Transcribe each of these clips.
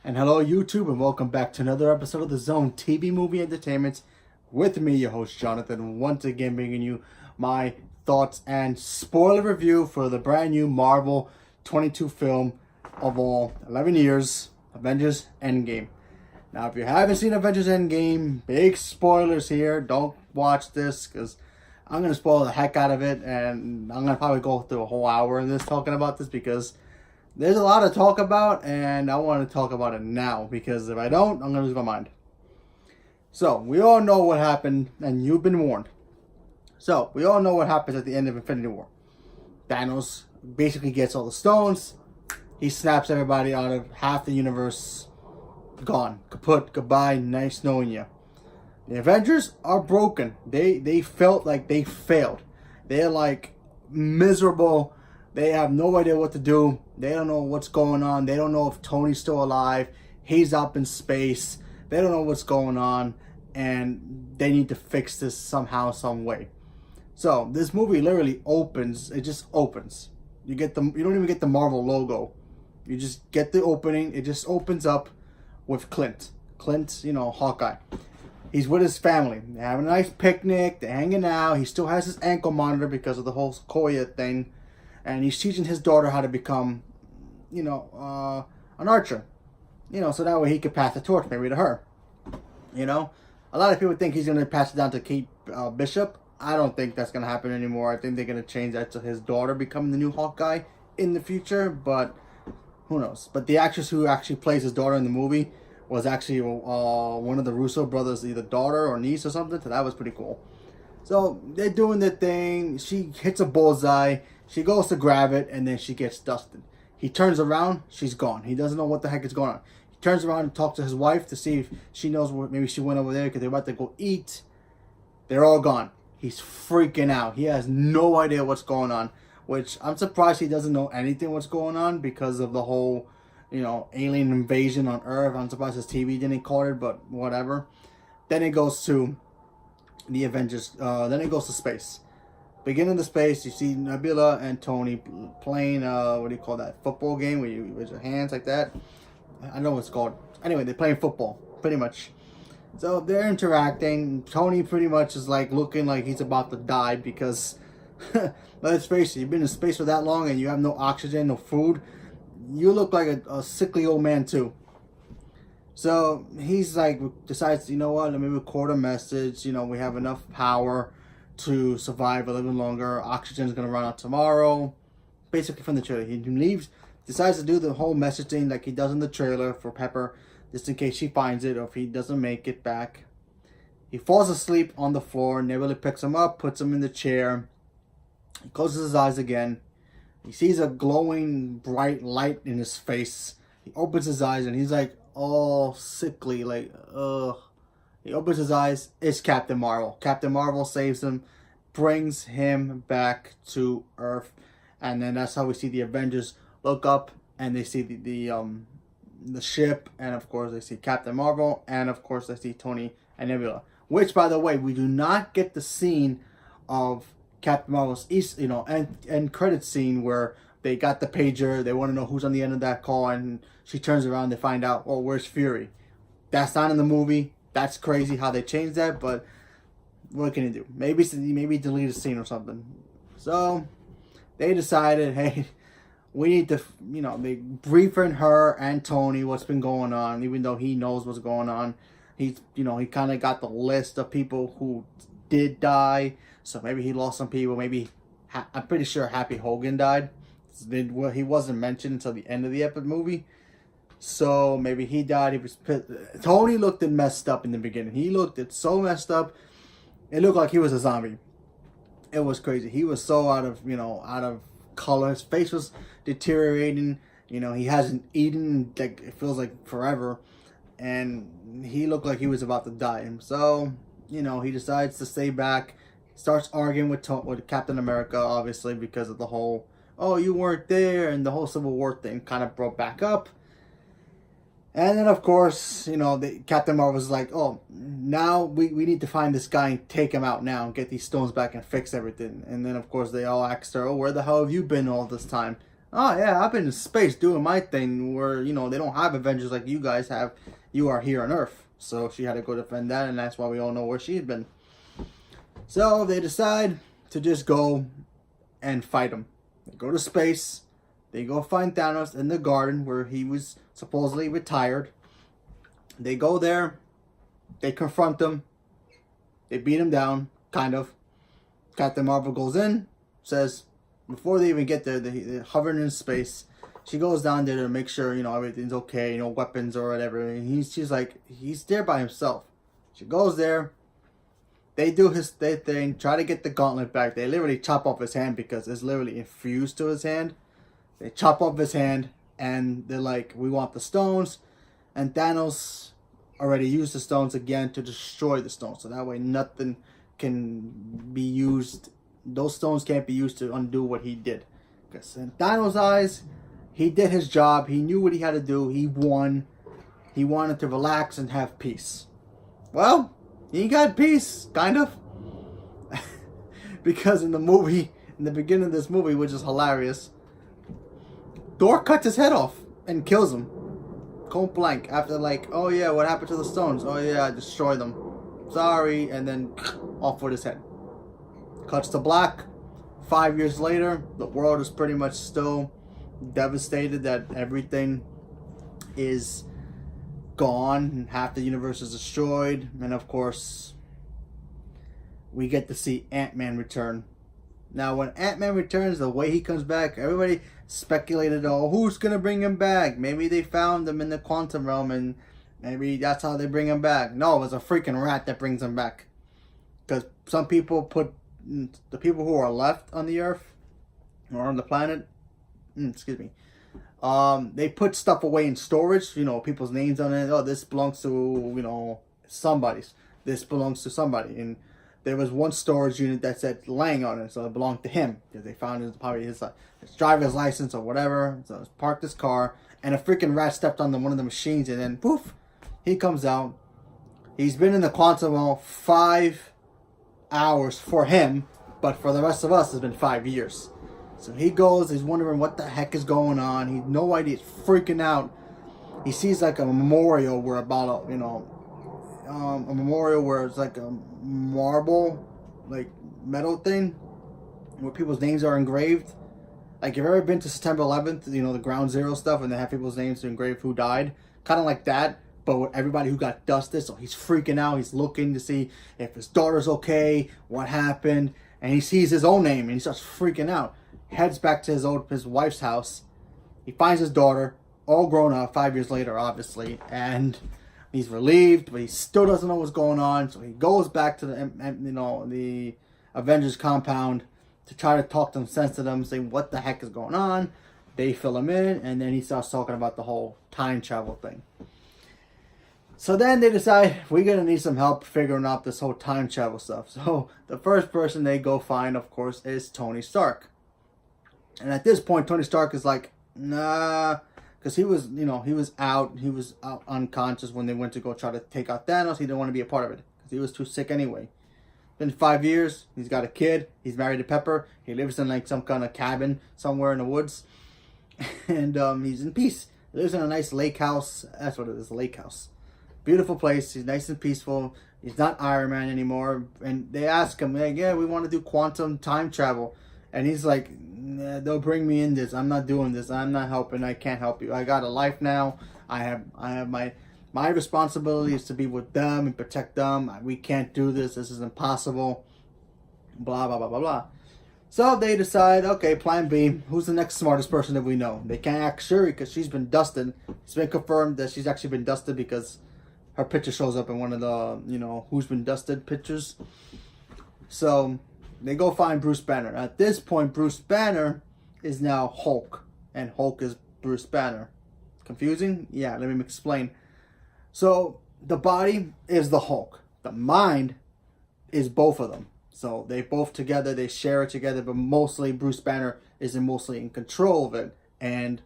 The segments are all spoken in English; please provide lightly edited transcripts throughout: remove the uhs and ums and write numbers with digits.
And hello YouTube, and welcome back to another episode of the Zone TV Movie Entertainment with me, your host Jonathan, once again bringing you my thoughts and spoiler review for the brand new Marvel 22 film of all 11 years, Avengers Endgame. Now if you haven't seen Avengers Endgame, big spoilers here, don't watch this because I'm going to spoil the heck out of it, and I'm going to probably go through a whole hour in this talking about this because there's a lot to talk about, and I want to talk about it now, because if I don't, I'm going to lose my mind. So, we all know what happened, and you've been warned. So, we all know what happens at the end of Infinity War. Thanos basically gets all the stones. He snaps everybody out of half the universe. Gone. Kaput. Goodbye. Nice knowing you. The Avengers are broken. They felt like they failed. They're like miserable. They have no idea what to do. They don't know what's going on. They don't know if Tony's still alive. He's up in space. They don't know what's going on. And they need to fix this somehow, some way. So, this movie literally opens. It just opens. You don't even get the Marvel logo. You just get the opening. It just opens up with Clint. Clint, Hawkeye. He's with his family. They're having a nice picnic. They're hanging out. He still has his ankle monitor because of the whole Koya thing. And he's teaching his daughter how to become, an archer. So that way he could pass the torch maybe to her. A lot of people think he's going to pass it down to Kate Bishop. I don't think that's going to happen anymore. I think they're going to change that to his daughter becoming the new Hawkeye in the future. But who knows? But the actress who actually plays his daughter in the movie was actually one of the Russo brothers, either daughter or niece or something. So that was pretty cool. So they're doing their thing. She hits a bullseye. She goes to grab it, and then she gets dusted. He turns around. She's gone. He doesn't know what the heck is going on. He turns around and talks to his wife to see if she knows where. Maybe she went over there because they're about to go eat. They're all gone. He's freaking out. He has no idea what's going on, which I'm surprised he doesn't know anything what's going on because of the whole, alien invasion on Earth. I'm surprised his TV didn't call it, but whatever. Then it goes to the Avengers. Then it goes to space. Beginning the space, you see Nebula and Tony playing, what do you call that, football game where you raise your hands like that? I don't know what it's called. Anyway, they're playing football, pretty much. So they're interacting. Tony pretty much is like looking like he's about to die because, let's face it, you've been in space for that long and you have no oxygen, no food. You look like a sickly old man too. So he's like, decides, you know what, let me record a message. We have enough power to survive a little longer. Oxygen's gonna run out tomorrow. Basically from the trailer. He leaves, decides to do the whole message thing like he does in the trailer for Pepper, just in case she finds it or if he doesn't make it back. He falls asleep on the floor. Nebula picks him up, puts him in the chair. He closes his eyes again. He sees a glowing bright light in his face. He opens his eyes and he's like all sickly, like ugh. He opens his eyes. It's Captain Marvel. Captain Marvel saves him, brings him back to Earth, and then that's how we see the Avengers look up and they see the ship, and of course they see Captain Marvel, and of course they see Tony and Nebula. Which, by the way, we do not get the scene of Captain Marvel's end credit scene where they got the pager. They want to know who's on the end of that call, and she turns around. They find out, oh, where's Fury? That's not in the movie. That's crazy how they changed that, but what can you do? Maybe delete a scene or something. So they decided, hey, we need to, they briefing her and Tony what's been going on, even though he knows what's going on. He kind of got the list of people who did die. So maybe he lost some people. Maybe I'm pretty sure Happy Hogan died. He wasn't mentioned until the end of the movie. So maybe he died. He was pissed. Tony looked messed up in the beginning. He looked so messed up. It looked like he was a zombie. It was crazy. He was so out of color. His face was deteriorating. He hasn't eaten, like, it feels like forever. And he looked like he was about to die. So, he decides to stay back. Starts arguing with Captain America, obviously, because of the whole, oh, you weren't there, and the whole Civil War thing kind of broke back up. And then, of course, Captain Marvel's like, oh, now we need to find this guy and take him out now and get these stones back and fix everything. And then, of course, they all asked her, oh, where the hell have you been all this time? Oh yeah, I've been in space doing my thing where, they don't have Avengers like you guys have. You are here on Earth. So she had to go defend that, and that's why we all know where she's been. So they decide to just go and fight him. They go to space. They go find Thanos in the garden where he was supposedly retired. They go there. They confront him. They beat him down, kind of. Captain Marvel goes in, says, before they even get there, they're hovering in space. She goes down there to make sure, everything's okay, weapons or whatever. And she's like, he's there by himself. She goes there. They do their thing, try to get the gauntlet back. They literally chop off his hand because it's literally infused to his hand. They chop off his hand, and they're like, we want the stones. And Thanos already used the stones again to destroy the stones. So that way nothing can be used. Those stones can't be used to undo what he did. Because in Thanos' eyes, he did his job. He knew what he had to do. He won. He wanted to relax and have peace. Well, he got peace, kind of. Because in the beginning of this movie, which is hilarious, Thor cuts his head off and kills him. Cold blank. After like, oh yeah, what happened to the stones? Oh yeah, I destroyed them. Sorry. And then off with his head. Cuts to black. 5 years later, the world is pretty much still devastated that everything is gone and half the universe is destroyed. And of course, we get to see Ant-Man return. Now, when Ant-Man returns, the way he comes back, everybody speculated, oh, who's going to bring him back? Maybe they found him in the quantum realm and maybe that's how they bring him back. No, it was a freaking rat that brings him back. Because some people put, the people who are left on the Earth, or on the planet, they put stuff away in storage, people's names on it. Oh, this belongs to, somebody's. This belongs to somebody. And there was one storage unit that said Lang on it, so it belonged to him. Because they found it probably his driver's license or whatever. So he parked his car, and a freaking rat stepped on one of the machines, and then poof, he comes out. He's been in the quantum realm 5 hours for him, but for the rest of us, it's been 5 years. So he goes, he's wondering what the heck is going on. He no idea, he's freaking out. He sees like a memorial where about a memorial where it's like a marble, like metal thing, where people's names are engraved. Like, you've ever been to September 11th, the Ground Zero stuff, and they have people's names engraved who died? Kind of like that, but with everybody who got dusted. So he's freaking out. He's looking to see if his daughter's okay, what happened, and he sees his own name, and he starts freaking out. Heads back to his wife's house. He finds his daughter, all grown up, 5 years later, obviously, and he's relieved, but he still doesn't know what's going on. So he goes back to the Avengers compound to try to talk them, sense to them, saying what the heck is going on. They fill him in, and then he starts talking about the whole time travel thing. So then they decide, we're going to need some help figuring out this whole time travel stuff. So the first person they go find, of course, is Tony Stark. And at this point, Tony Stark is like, nah, because he was out unconscious when they went to go try to take out Thanos. He didn't want to be a part of it because he was too sick anyway. Been 5 years. He's got a kid. He's married to Pepper. He lives in like some kind of cabin somewhere in the woods, and he's in peace. He lives in a nice lake house. That's what it is, a lake house. Beautiful place. He's nice and peaceful. He's not Iron Man anymore. And they ask him, like, yeah, we want to do quantum time travel. And he's like, nah, they'll bring me in this. I'm not doing this. I'm not helping. I can't help you. I got a life now. I have my responsibility is to be with them and protect them. We can't do this. This is impossible. Blah, blah, blah, blah, blah. So they decide, okay, plan B. Who's the next smartest person that we know? They can't ask Shuri because she's been dusted. It's been confirmed that she's actually been dusted because her picture shows up in one of the, who's been dusted pictures. So they go find Bruce Banner. At this point, Bruce Banner is now Hulk. And Hulk is Bruce Banner. Confusing? Yeah, let me explain. So the body is the Hulk. The mind is both of them. So they both together, they share it together, but mostly Bruce Banner is mostly in control of it. And,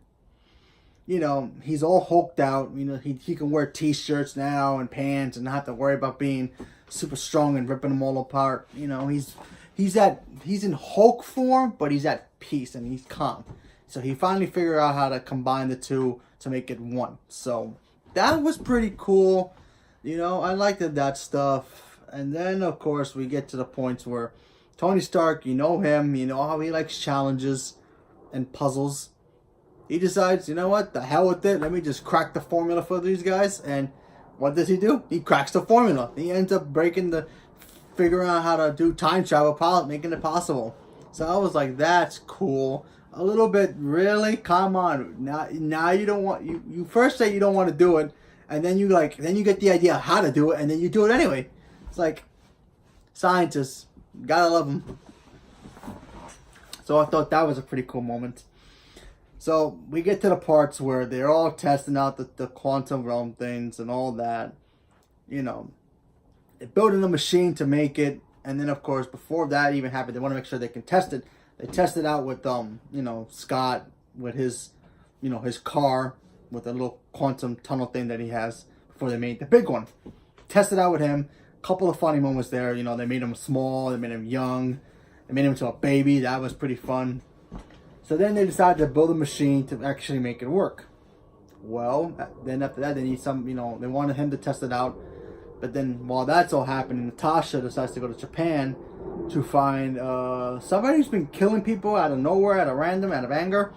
he's all hulked out. He can wear t-shirts now and pants and not have to worry about being super strong and ripping them all apart. He's in Hulk form, but he's at peace and he's calm. So he finally figured out how to combine the two to make it one. So that was pretty cool. You know, I liked that stuff. And then, of course, we get to the points where Tony Stark, you know him, you know how he likes challenges and puzzles. He decides, you know what, the hell with it. Let me just crack the formula for these guys. And what does he do? He cracks the formula. He ends up figuring out how to do time travel, making it possible. So I was like, that's cool. A little bit, really? Come on. Now you don't want, you first say you don't want to do it, and then you get the idea how to do it, and then you do it anyway. It's like, scientists, gotta love them. So I thought that was a pretty cool moment. So we get to the parts where they're all testing out the quantum realm things and all that. You know, they're building a machine to make it. And then, of course, before that even happened, they want to make sure they can test it. They test it out with, you know, Scott with his, you know, his car with a little quantum tunnel thing that he has before they made the big one. Test it out with him. Couple of funny moments there. You know, they made him small. They made him young. They made him into a baby. That was pretty fun. So then they decided to build a machine to actually make it work. Well, then after that, they need some, you know, they wanted him to test it out. But then while that's all happening, Natasha decides to go to Japan to find somebody who's been killing people out of nowhere, out of anger.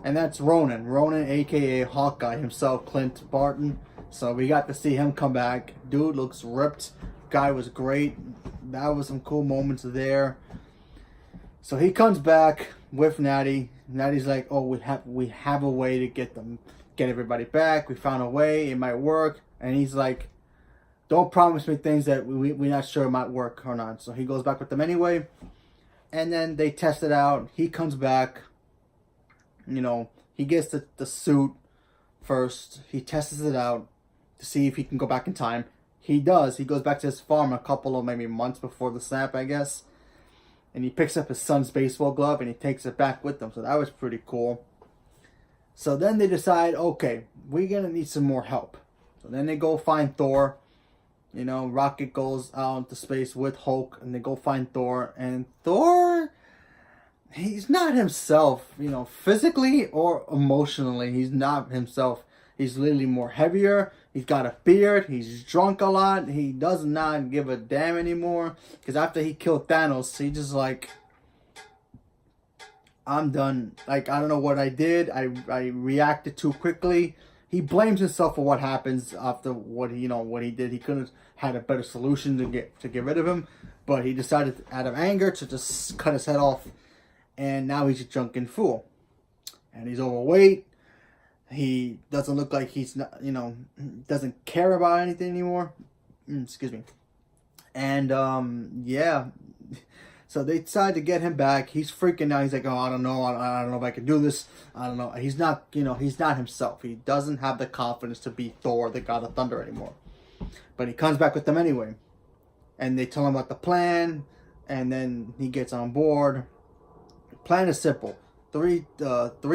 And that's Ronan. Ronan, a.k.a. Hawkeye himself, Clint Barton. So we got to see him come back. Dude looks ripped. Guy was great. That was some cool moments there. So he comes back with Natty. Natty's like, oh, we have a way to get everybody back. We found a way. It might work. And he's like, don't promise me things that we're not sure might work or not. So he goes back with them anyway. And then they test it out. He comes back. You know, he gets the suit first. He tests it out to see if he can go back in time. He does. He goes back to his farm a couple of maybe months before the snap, I guess. And he picks up his son's baseball glove and he takes it back with him. So that was pretty cool. So then they decide, okay, we're going to need some more help. So then they go find Thor. You know, Rocket goes out into space with Hulk and they go find Thor. And Thor, he's not himself, you know, physically or emotionally. He's not himself. He's literally more heavier. He's got a beard. He's drunk a lot. He does not give a damn anymore. Because after he killed Thanos, he just like, I'm done. Like, I don't know what I did. I reacted too quickly. He blames himself for what happens after what he did. He could have had a better solution to get rid of him. But he decided out of anger to just cut his head off. And now he's a drunken fool. And he's overweight. He doesn't look like he's not, you know, doesn't care about anything anymore. Excuse me. And, yeah. So they decide to get him back. He's freaking out. He's like, oh, I don't know. I don't know if I can do this. I don't know. He's not, you know, he's not himself. He doesn't have the confidence to be Thor, the God of Thunder anymore. But he comes back with them anyway. And they tell him about the plan. And then he gets on board. The plan is simple. Three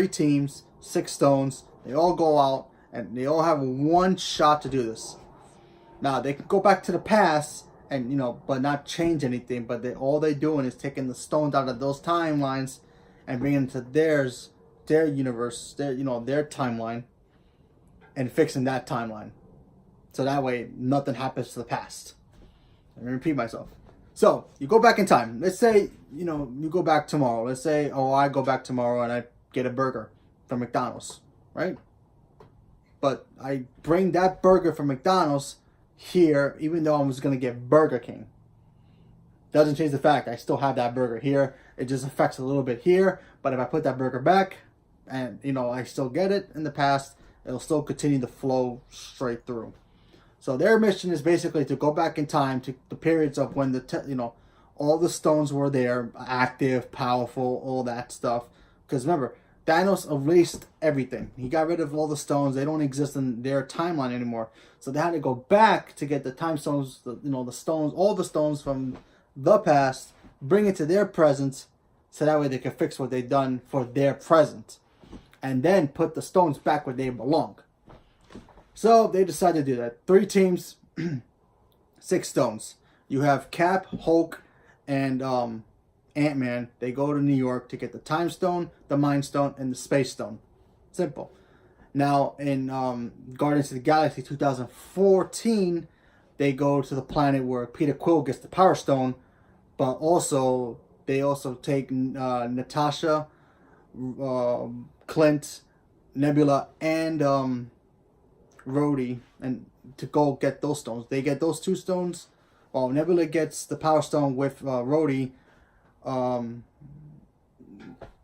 teams, 6 stones. They all go out and they all have one shot to do this. Now they can go back to the past and, you know, but not change anything. But all they're doing is taking the stones out of those timelines and bringing them to their universe, their timeline, and fixing that timeline. So that way nothing happens to the past. Let me repeat myself. So you go back in time. Let's say, you know, you go back tomorrow. Let's say, oh, I go back tomorrow and I get a burger from McDonald's. Right? But I bring that burger from McDonald's here, even though I was going to get Burger King. Doesn't change the fact I still have that burger here. It just affects a little bit here. But if I put that burger back and, you know, I still get it in the past, it'll still continue to flow straight through. So their mission is basically to go back in time to the periods of when all the stones were there, active, powerful, all that stuff. Because remember, Thanos erased everything. He got rid of all the stones. They don't exist in their timeline anymore. So they had to go back to get the time stones, the stones, all the stones from the past, bring it to their present, so that way they can fix what they've done for their present. And then put the stones back where they belong. So they decided to do that. 3 teams, 6 stones. You have Cap, Hulk, and Ant-Man, they go to New York to get the Time Stone, the Mind Stone, and the Space Stone. Simple. Now, in Guardians of the Galaxy 2014, they go to the planet where Peter Quill gets the Power Stone, but also they also take Natasha, Clint, Nebula, and Rhodey, and to go get those stones. They get those 2 stones. Well, Nebula gets the Power Stone with Rhodey.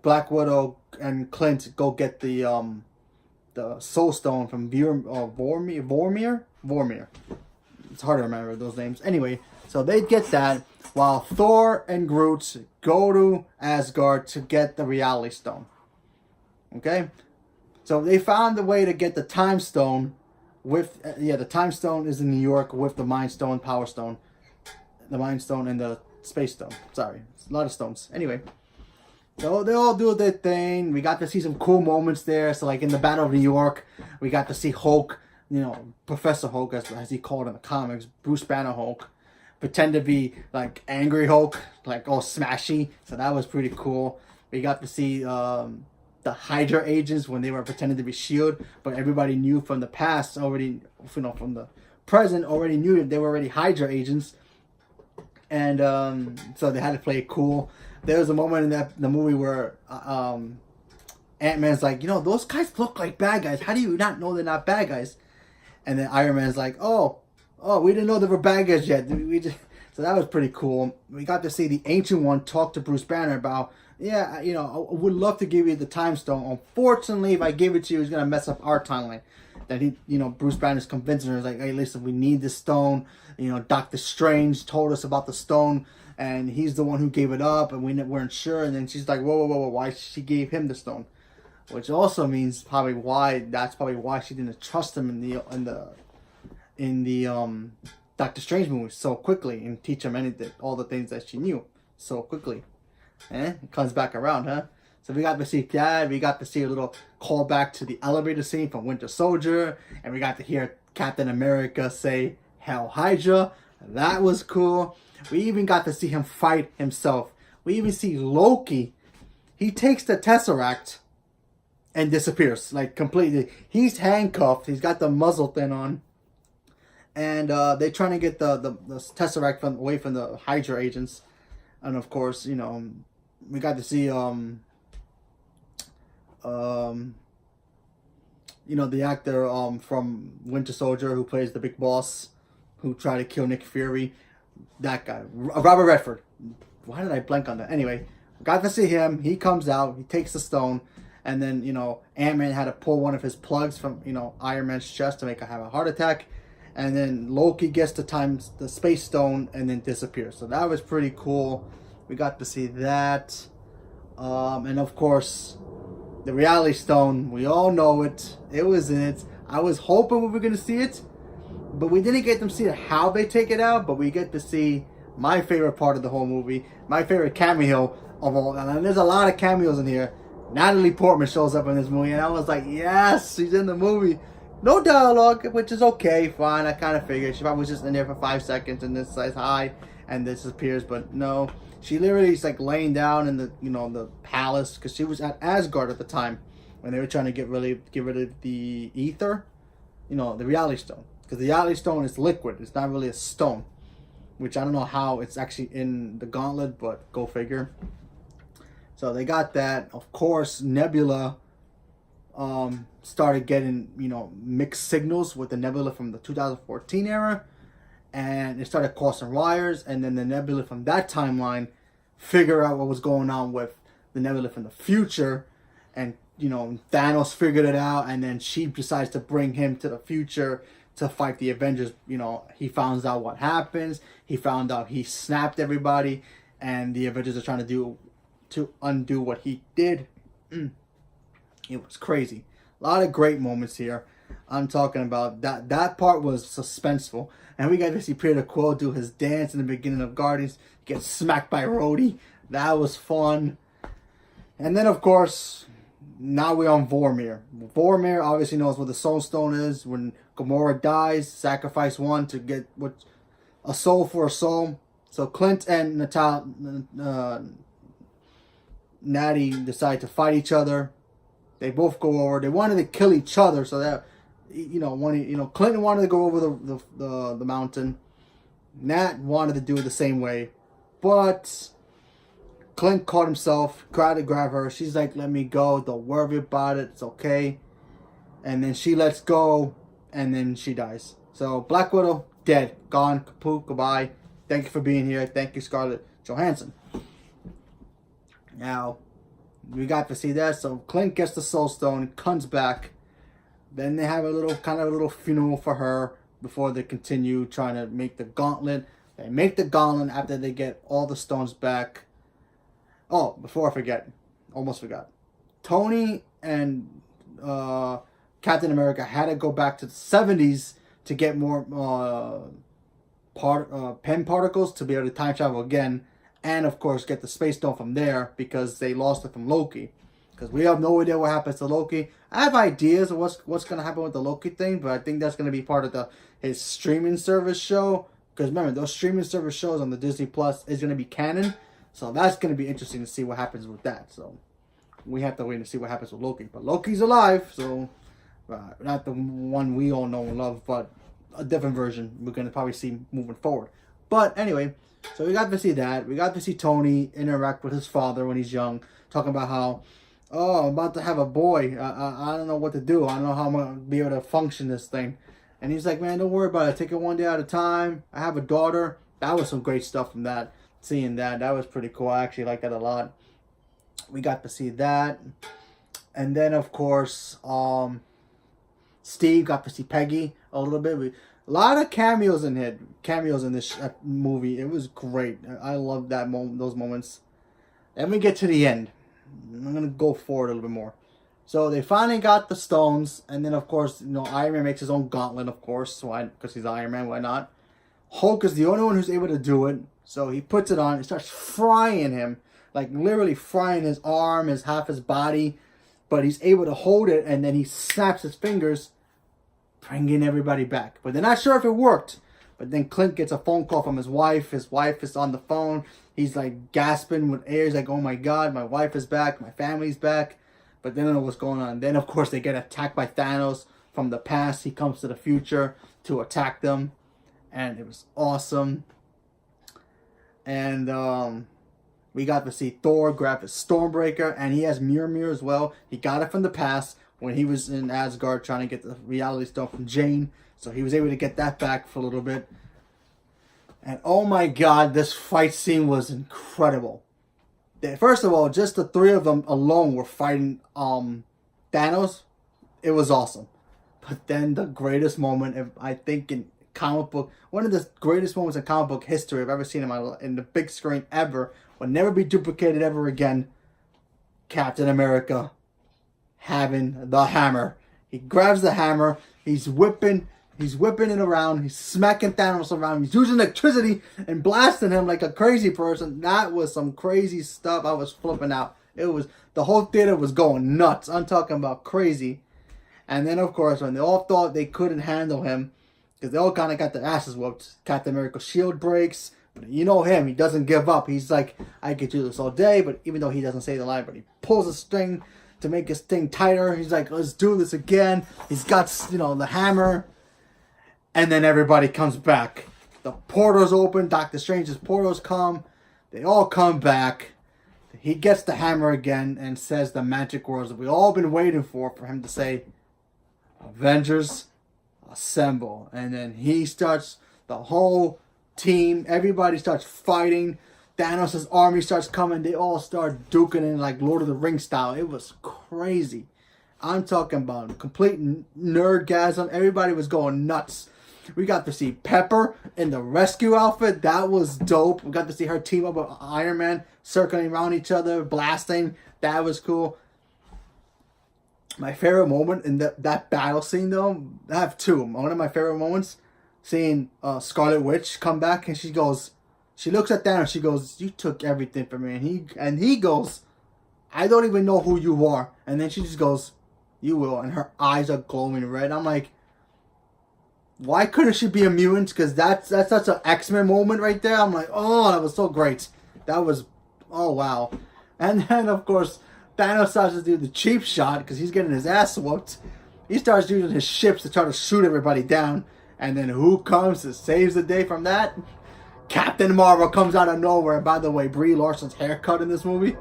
Black Widow and Clint go get the Soul Stone from Vormir. It's hard to remember those names. Anyway, so they get that, while Thor and Groot go to Asgard to get the Reality Stone. Okay, so they found a way to get the Time Stone with the Time Stone is in New York with the Mind Stone, Power Stone, the Mind Stone, and the Space Stone. Sorry, it's a lot of stones. Anyway. So they all do their thing. We got to see some cool moments there. So like in the Battle of New York, we got to see Hulk, Professor Hulk as he called in the comics, Bruce Banner Hulk, pretend to be like angry Hulk, like all smashy. So that was pretty cool. We got to see the Hydra agents when they were pretending to be S.H.I.E.L.D., but everybody knew from the past already, from the present already knew that they were already Hydra agents. And so they had to play it cool. There was a moment in the movie where Ant-Man's like, those guys look like bad guys. How do you not know they're not bad guys? And then Iron Man's like, oh, we didn't know they were bad guys yet. So that was pretty cool. We got to see the Ancient One talk to Bruce Banner about, I would love to give you the Time Stone. Unfortunately, if I give it to you, it's going to mess up our timeline. That Bruce Banner's convincing her, like, hey, listen, we need this stone. Doctor Strange told us about the stone, and he's the one who gave it up, and we weren't sure. And then she's like, whoa, why she gave him the stone? Which also means that's probably why she didn't trust him in the Doctor Strange movie so quickly and teach him all the things that she knew so quickly. It comes back around, huh? So we got to see that. We got to see a little callback to the elevator scene from Winter Soldier, and we got to hear Captain America say Hail Hydra. That was cool. We even got to see him fight himself. We even see Loki. He takes the Tesseract and disappears, like completely. He's handcuffed. He's got the muzzle thing on. And they're trying to get the Tesseract away from the Hydra agents. And of course, we got to see the actor from Winter Soldier who plays the big boss, who tried to kill Nick Fury. That guy, Robert Redford. Why did I blank on that? Anyway, got to see him. He comes out. He takes the stone, and then Ant-Man had to pull one of his plugs from Iron Man's chest to make him have a heart attack, and then Loki gets the Space Stone and then disappears. So that was pretty cool. We got to see that, and of course, the Reality Stone. We all know it. It was in it. I was hoping we were gonna see it, but we didn't get to see how they take it out. But we get to see my favorite part of the whole movie, my favorite cameo of all. And there's a lot of cameos in here. Natalie Portman shows up in this movie, and I was like, yes, she's in the movie. No dialogue, which is okay, fine. I kind of figured she probably was just in there for 5 seconds and this says hi and disappears. But no, she literally is like laying down in the the palace, because she was at Asgard at the time when they were trying to get rid of the ether, the Reality Stone. Because the Reality Stone is liquid. It's not really a stone. Which I don't know how it's actually in the gauntlet, but go figure. So they got that. Of course, Nebula started getting, mixed signals with the Nebula from the 2014 era. And it started crossing wires. And then the Nebula from that timeline figure out what was going on with the Nebula from the future. And, Thanos figured it out. And then she decides to bring him to the future to fight the Avengers. He finds out what happens. He found out he snapped everybody, and the Avengers are trying to undo what he did. It was crazy. A lot of great moments here. I'm talking about that part was suspenseful, and we got to see Peter Quill do his dance in the beginning of Guardians. He gets smacked by Rhodey. That was fun. And then of course, now we're on Vormir. Vormir obviously knows what the Soul Stone is. When Gamora dies, sacrifice one to get a soul for a soul. So Clint and Natty decide to fight each other. They both go over. They wanted to kill each other, so that Clinton wanted to go over the mountain. Nat wanted to do it the same way, but Clint caught himself, tried to grab her. She's like, "Let me go. Don't worry about it. It's okay." And then she lets go, and then she dies. So Black Widow dead, gone, kaput, goodbye. Thank you for being here. Thank you, Scarlett Johansson. Now, we got to see that. So Clint gets the Soul Stone, comes back. Then they have a little funeral for her before they continue trying to make the gauntlet. They make the gauntlet after they get all the stones back. Oh, before I forget, almost forgot. Tony and Captain America had to go back to the 70s to get more pen particles to be able to time travel again. And, of course, get the Space Stone from there because they lost it from Loki. Because we have no idea what happens to Loki. I have ideas of what's going to happen with the Loki thing, but I think that's going to be part of his streaming service show. Because remember, those streaming service shows on the Disney Plus is going to be canon. So that's going to be interesting to see what happens with that. So we have to wait and see what happens with Loki. But Loki's alive, so not the one we all know and love, but a different version we're going to probably see moving forward. But anyway, so we got to see that. We got to see Tony interact with his father when he's young, talking about how, oh, I'm about to have a boy. I don't know what to do. I don't know how I'm going to be able to function this thing. And he's like, man, don't worry about it. Take it one day at a time. I have a daughter. That was some great stuff from that. Seeing that was pretty cool. I actually like that a lot. We got to see that. And then, of course, Steve got to see Peggy a little bit. A lot of cameos in this movie. It was great. I love those moments. Then we get to the end. I'm going to go forward a little bit more. So they finally got the stones. And then, of course, Iron Man makes his own gauntlet, of course. Why? Because he's Iron Man. Why not? Hulk is the only one who's able to do it. So he puts it on. It starts frying him. Like literally frying his arm, half his body. But he's able to hold it. And then he snaps his fingers, bringing everybody back. But they're not sure if it worked. But then Clint gets a phone call from his wife. His wife is on the phone. He's like gasping with air. He's like, oh my God, my wife is back. My family's back. But they don't know what's going on. Then, of course, they get attacked by Thanos from the past. He comes to the future to attack them. And it was awesome. And we got to see Thor grab his Stormbreaker. And he has Mjolnir as well. He got it from the past when he was in Asgard trying to get the Reality Stone from Jane. So he was able to get that back for a little bit. And oh my God, this fight scene was incredible. First of all, just the three of them alone were fighting Thanos. It was awesome. But then the greatest moment, I think, in comic book, one of the greatest moments in comic book history I've ever seen in the big screen ever, will never be duplicated ever again. Captain America having the hammer. He grabs the hammer. He's whipping it around. He's smacking Thanos around. He's using electricity and blasting him like a crazy person. That was some crazy stuff. I was flipping out. The whole theater was going nuts. I'm talking about crazy. And then, of course, when they all thought they couldn't handle him, because they all kind of got their asses whooped, Captain America's shield breaks. But you know him. He doesn't give up. He's like, I could do this all day. But even though he doesn't say the line, but he pulls a string to make his thing tighter. He's like, let's do this again. He's got, the hammer. And then everybody comes back. The portals open. Doctor Strange's portals come. They all come back. He gets the hammer again and says the magic words that we all been waiting for him to say, Avengers, assemble. And then he starts, the whole team, everybody starts fighting. Thanos' army starts coming. They all start duking in like Lord of the Rings style. It was crazy. I'm talking about complete nerdgasm. Everybody was going nuts. We got to see Pepper in the rescue outfit. That was dope. We got to see her team up with Iron Man, circling around each other, blasting. That was cool. My favorite moment in that battle scene, though, I have two. One of my favorite moments, seeing Scarlet Witch come back, and she looks at Thanos, she goes, you took everything from me. And he goes, I don't even know who you are. And then she just goes, you will. And her eyes are glowing red. I'm like, why couldn't she be a mutant? Because that's such an X-Men moment right there. I'm like, oh, that was so great. That was, oh, wow. And then, of course, Thanos starts to do the cheap shot because he's getting his ass whooped. He starts using his ships to try to shoot everybody down. And then who comes to saves the day from that? Captain Marvel comes out of nowhere. By the way, Brie Larson's haircut in this movie,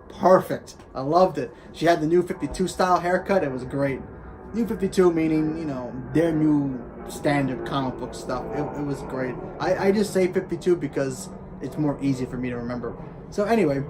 perfect. I loved it. She had the new 52 style haircut. It was great. New 52 meaning, you know, their new standard comic book stuff. It was great. I just say 52 because it's more easy for me to remember. So anyway,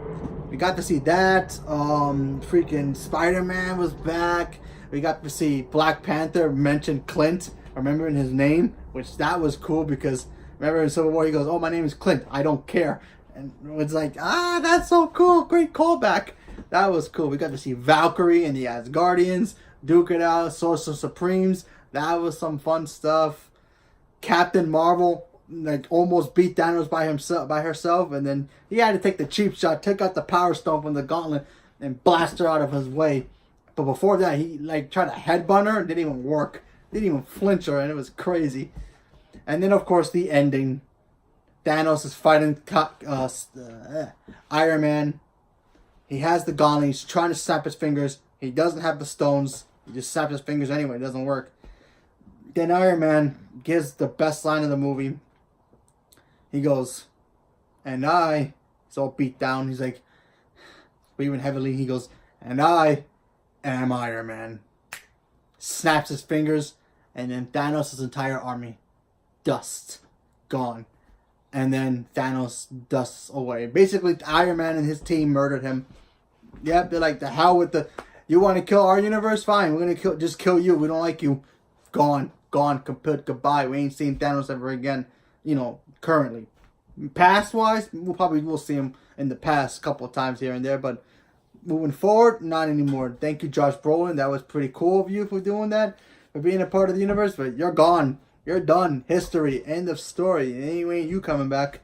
we got to see that. Freaking Spider-Man was back. We got to see Black Panther mention Clint, remembering his name, which that was cool because remember in Civil War he goes, "Oh, my name is Clint. I don't care." And it's like, that's so cool. Great callback. That was cool. We got to see Valkyrie and the Asgardians duke it out. Sorcerer Supremes. That was some fun stuff. Captain Marvel like almost beat Thanos by herself, and then he had to take the cheap shot, take out the Power Stone from the gauntlet, and blast her out of his way. But before that, he like tried to headbutt her. It didn't even work. Didn't even flinch her, and it was crazy. And then, of course, the ending. Thanos is fighting Iron Man. He has the gauntlet. He's trying to snap his fingers. He doesn't have the stones. He just snaps his fingers anyway. It doesn't work. Then Iron Man gives the best line of the movie. He goes, "And I," he's all beat down. He's like, breathing heavily. He goes, "And I am Iron Man." Snaps his fingers, and then Thanos' entire army, dust, gone. And then Thanos dusts away. Basically, Iron Man and his team murdered him. Yep, they're like, the hell with the, you want to kill our universe? Fine, we're going to just kill you. We don't like you. Gone, goodbye. We ain't seen Thanos ever again, you know, currently. Past-wise, we'll see him in the past a couple of times here and there, but moving forward, not anymore. Thank you, Josh Brolin. That was pretty cool of you for doing that, for being a part of the universe, but you're gone. You're done. History. End of story. Anyway, you coming back.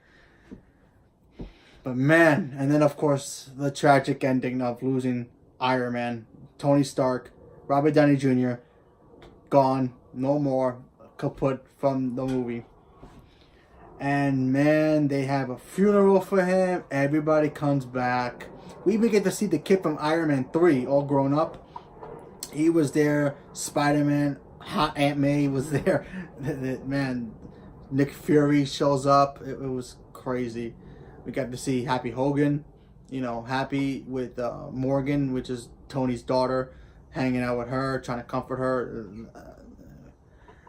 But man, and then of course, the tragic ending of losing Iron Man, Tony Stark, Robert Downey Jr., gone. No more. Kaput from the movie. And man, they have a funeral for him. Everybody comes back. We even get to see the kid from Iron Man 3 all grown up. He was there. Spider-Man, Hot Aunt May was there. Man, Nick Fury shows up. It was crazy. We got to see Happy Hogan, you know, Happy with Morgan, which is Tony's daughter, hanging out with her, trying to comfort her.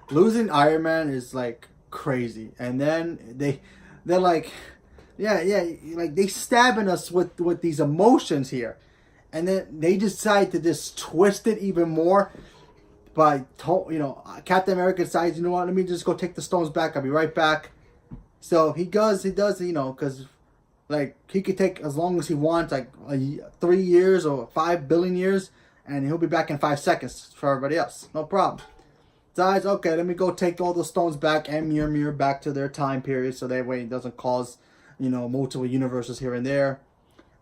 Losing Iron Man is like crazy. And then they're like, yeah, like they stabbing us with these emotions here. And then they decide to just twist it even more. Captain America decides, you know what, let me just go take the stones back. I'll be right back. So he does, you know, because like he could take as long as he wants, like 3 years or 5 billion years, and he'll be back in 5 seconds for everybody else. No problem. Decides, okay, let me go take all the stones back and mirror back to their time period, so that way it doesn't cause, you know, multiple universes here and there.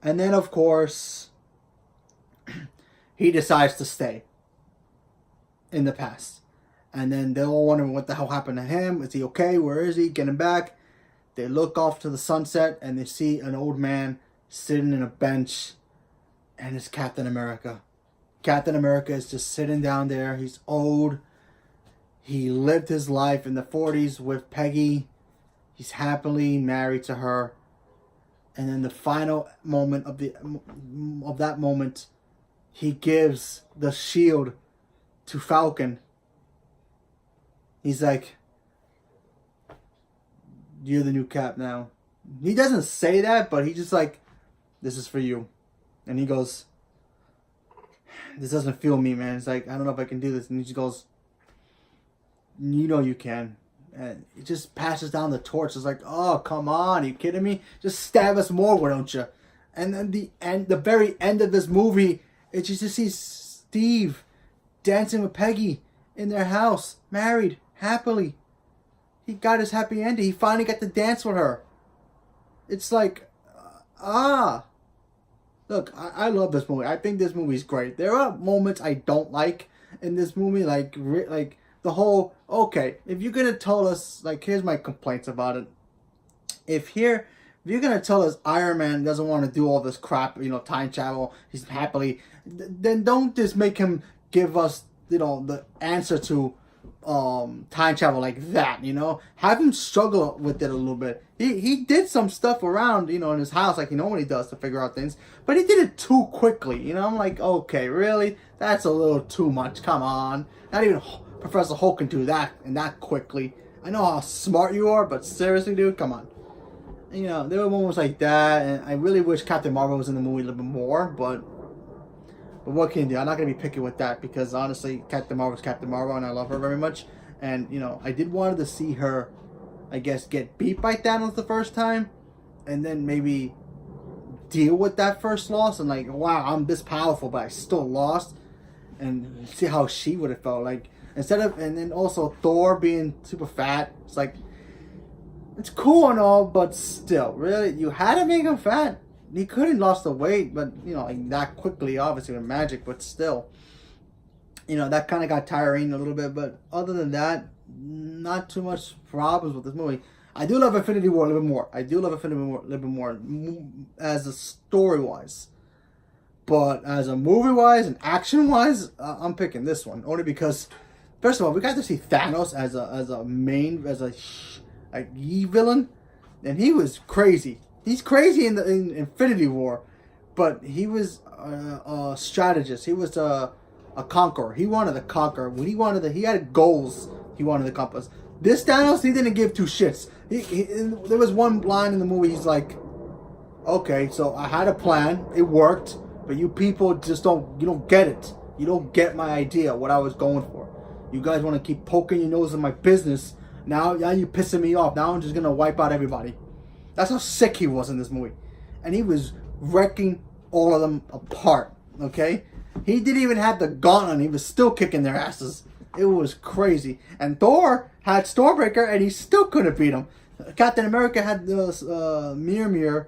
And then of course he decides to stay in the past. And then they're all wondering what the hell happened to him. Is he okay? Where is he? Get him back. They look off to the sunset and they see an old man sitting in a bench, and it's Captain America. Captain America is just sitting down there. He's old. He lived his life in the 40s with Peggy. He's happily married to her. And then the final moment of that moment, he gives the shield to Falcon. He's like, "You're the new Cap now." He doesn't say that, but he just like, "This is for you." And he goes, "This doesn't feel me, man." It's like, "I don't know if I can do this." And he just goes, "You know you can." And it just passes down the torch. It's like, "Oh, come on, are you kidding me? Just stab us more, why don't you?" And then the very end of this movie, it's just to see Steve dancing with Peggy in their house, married, happily. He got his happy ending. He finally got to dance with her. It's like, Look, I love this movie. I think this movie is great. There are moments I don't like in this movie, like the whole, okay, if you're going to tell us, like, here's my complaints about it. If if you're gonna tell us Iron Man doesn't want to do all this crap, time travel, he's happily, then don't just make him give us, the answer to time travel like that. Have him struggle with it a little bit. He did some stuff around, in his house, like he normally does, to figure out things, but he did it too quickly. I'm like, okay, really? That's a little too much. Come on. Not even Professor Hulk can do that and that quickly. I know how smart you are, but seriously, dude, come on. There were moments like that, and I really wish Captain Marvel was in the movie a little bit more, but what can you do? I'm not going to be picky with that, because honestly, Captain Marvel's Captain Marvel, and I love her very much. And, I did wanted to see her, I guess, get beat by Thanos the first time, and then maybe deal with that first loss, and like, wow, I'm this powerful, but I still lost, and see how she would have felt. Like, and then also Thor being super fat, it's like, it's cool and all, but still, really, you had to make him fat. He could have lost the weight, but like that quickly, obviously with magic, but still, that kind of got tiring a little bit. But other than that, not too much problems with this movie. I do love Infinity War a little bit more. I do love Infinity War a little bit more as a story wise, but as a movie wise and action wise, I'm picking this one only because, first of all, we got to see Thanos as a villain, and he was crazy. He's crazy in Infinity War, but he was a strategist. He was a conqueror. He wanted to conquer. He had goals. He wanted to compass. This Thanos, he didn't give two shits. There was one line in the movie. He's like, "Okay, so I had a plan. It worked, but you people just don't get it. You don't get my idea. What I was going for. You guys want to keep poking your nose in my business." Now you're pissing me off. Now I'm just gonna wipe out everybody. That's how sick he was in this movie, and he was wrecking all of them apart. Okay, he didn't even have the gauntlet. He was still kicking their asses. It was crazy. And Thor had Stormbreaker, and he still couldn't beat him. Captain America had the Mjolnir,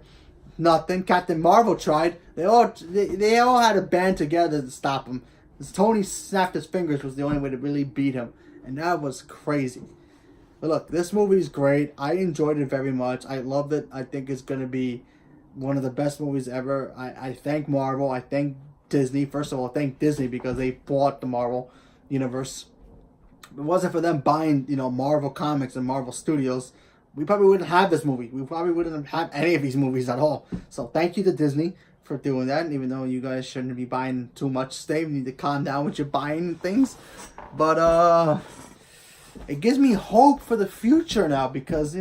nothing. Captain Marvel tried. They all had to band together to stop him. Tony snapped his fingers was the only way to really beat him, and that was crazy. But look, this movie is great. I enjoyed it very much. I loved it. I think it's going to be one of the best movies ever. I thank Marvel. I thank Disney. First of all, thank Disney because they bought the Marvel universe. If it wasn't for them buying, Marvel Comics and Marvel Studios, we probably wouldn't have this movie. We probably wouldn't have any of these movies at all. So thank you to Disney for doing that. And even though you guys shouldn't be buying too much stuff, you need to calm down with your buying things. But, it gives me hope for the future now because,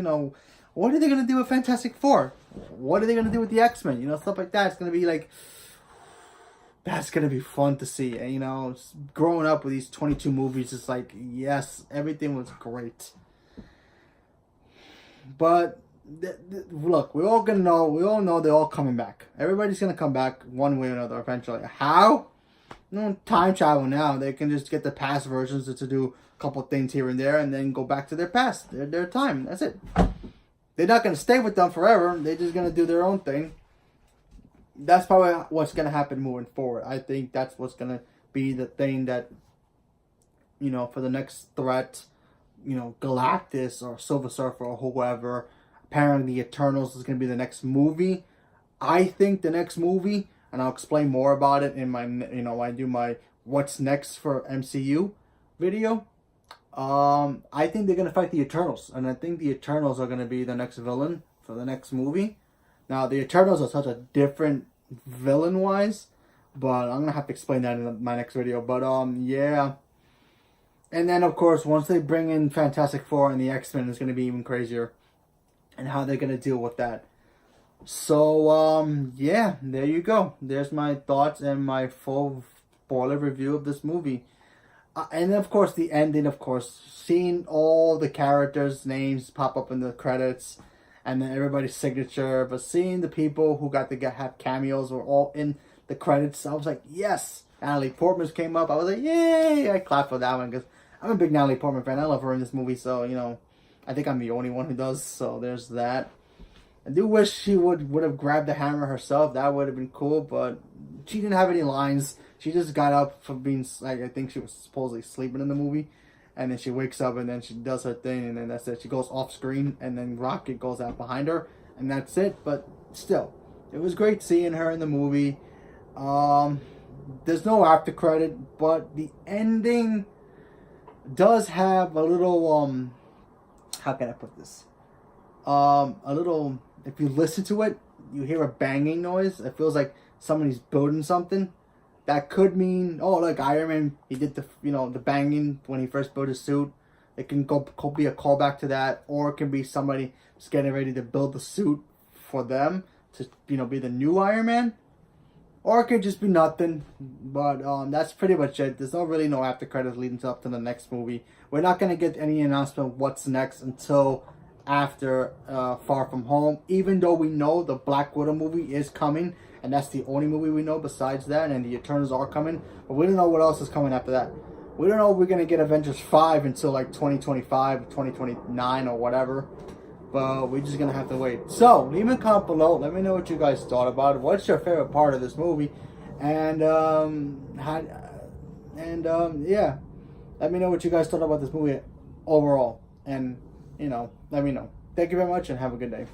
what are they going to do with Fantastic Four? What are they going to do with the X-Men? Stuff like that. It's going to be like, that's going to be fun to see. And, growing up with these 22 movies, it's like, yes, everything was great. But, look, we all know they're all coming back. Everybody's going to come back one way or another eventually. How? Time travel now. They can just get the past versions to do couple things here and there and then go back to their past, their time. That's it. They're not going to stay with them forever. They're just going to do their own thing. That's probably what's going to happen moving forward. I think that's what's going to be the thing that, for the next threat, Galactus or Silver Surfer or whoever. Apparently the Eternals is going to be the next movie. I think the next movie, and I'll explain more about it in my, when I do my what's next for MCU video. I think they're gonna fight the Eternals, and I think the Eternals are gonna be the next villain for the next movie. Now, the Eternals are such a different villain-wise, but I'm gonna have to explain that in my next video. But yeah. And then, of course, once they bring in Fantastic Four and the X-Men, it's gonna be even crazier, and how they're gonna deal with that. So yeah, there you go. There's my thoughts and my full spoiler review of this movie. And of course, the ending, of course, seeing all the characters' names pop up in the credits, and then everybody's signature, but seeing the people who got to have cameos were all in the credits, I was like, yes! Natalie Portman came up, I was like, yay! I clapped for that one, because I'm a big Natalie Portman fan. I love her in this movie, so, I think I'm the only one who does, so there's that. I do wish she would have grabbed the hammer herself. That would have been cool, but she didn't have any lines. She just got up from being, like, I think she was supposedly sleeping in the movie. And then she wakes up and then she does her thing and then that's it. She goes off screen and then Rocket goes out behind her and that's it. But still, it was great seeing her in the movie. There's no after credit, but the ending does have a little how can I put this? A little, if you listen to it, you hear a banging noise. It feels like somebody's building something. That could mean, oh, like Iron Man, he did the the banging when he first built his suit. It can be a callback to that, or it can be somebody just getting ready to build the suit for them to be the new Iron Man, or it could just be nothing. But that's pretty much it. There's really no after credits leading up to the next movie. We're not gonna get any announcement of what's next until after Far From Home, even though we know the Black Widow movie is coming, and that's the only movie we know besides that, and the Eternals are coming, but we don't know what else is coming after that. We don't know if we're going to get Avengers 5 until like 2025, 2029 or whatever, but we're just going to have to wait. So, leave a comment below, let me know what you guys thought about it. What's your favorite part of this movie? And, yeah, let me know what you guys thought about this movie overall, and let me know. Thank you very much, and have a good day.